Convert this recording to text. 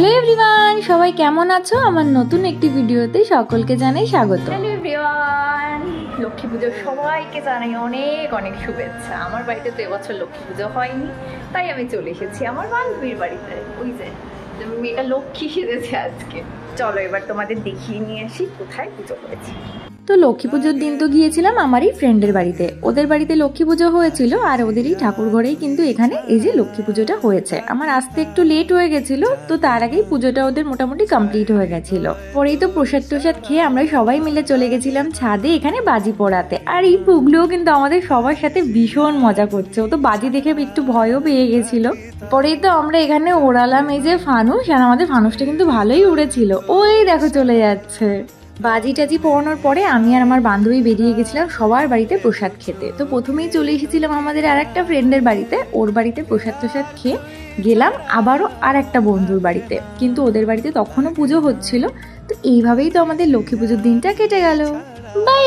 Hello everyone, সবাই কেমন আছো? আমার নতুন একটি ভিডিওতে সকলকে জানাই স্বাগত। হ্যালো এভরিওয়ান, লক্ষ্মী পুজোর সবাইকে জানাই অনেক অনেক শুভেচ্ছা। আমার বাড়িতে তো এবছর লক্ষ্মী পুজো হয়নি, তাই আমি চলে এসেছি আমার বান্ধবীর বাড়িতে। ওই যে মেয়েটা লক্ষ্মী সেজেছে আজকে। চলো এবার তোমাদের দেখিয়ে নিয়ে আসি কোথায় পুজো হয়েছে। তো লক্ষ্মী পুজোর দিন তো গিয়েছিলাম আমারই ফ্রেন্ডের বাড়িতে। ওদের বাড়িতে লক্ষ্মী পুজো হয়েছিল আর ওদেরই ঠাকুর ঘরেই কিন্তু এখানে এই যে লক্ষ্মী পুজোটা হয়েছে। আমার আসতে একটু লেট হয়ে গেছিল, তো তার আগেই পুজোটা ওদের মোটামুটি কমপ্লিট হয়ে গেছিল। পরেই তো প্রসাদ টোসাদ খেয়ে আমরা সবাই মিলে চলে গেছিলাম ছাদে এখানে বাজি পোড়াতে। আর এই পুগলিও কিন্তু আমাদের সবার সাথে ভীষণ মজা করছে। ও তো বাজি দেখে একটু ভয়ও পেয়ে গেছিল। পরেই তো আমরা এখানে ওড়ালাম এই যে ফানুস, আর আমাদের ফানুসটা কিন্তু ভালোই উড়েছিল। ওই দেখো চলে যাচ্ছে। বাজি টাজি পোড়ানোর পরে আমি আর আমার বান্ধবী বেরিয়ে গেছিলাম সবার বাড়িতে প্রসাদ খেতে। তো প্রথমেই চলে এসেছিলাম আমাদের আর একটা ফ্রেন্ডের বাড়িতে। ওর বাড়িতে প্রসাদ টোসাদ খেয়ে গেলাম আবারও আর একটা বন্ধুর বাড়িতে, কিন্তু ওদের বাড়িতে তখনও পুজো হচ্ছিল। তো এইভাবেই তো আমাদের লক্ষ্মী পুজোর দিনটা কেটে গেল। বাই।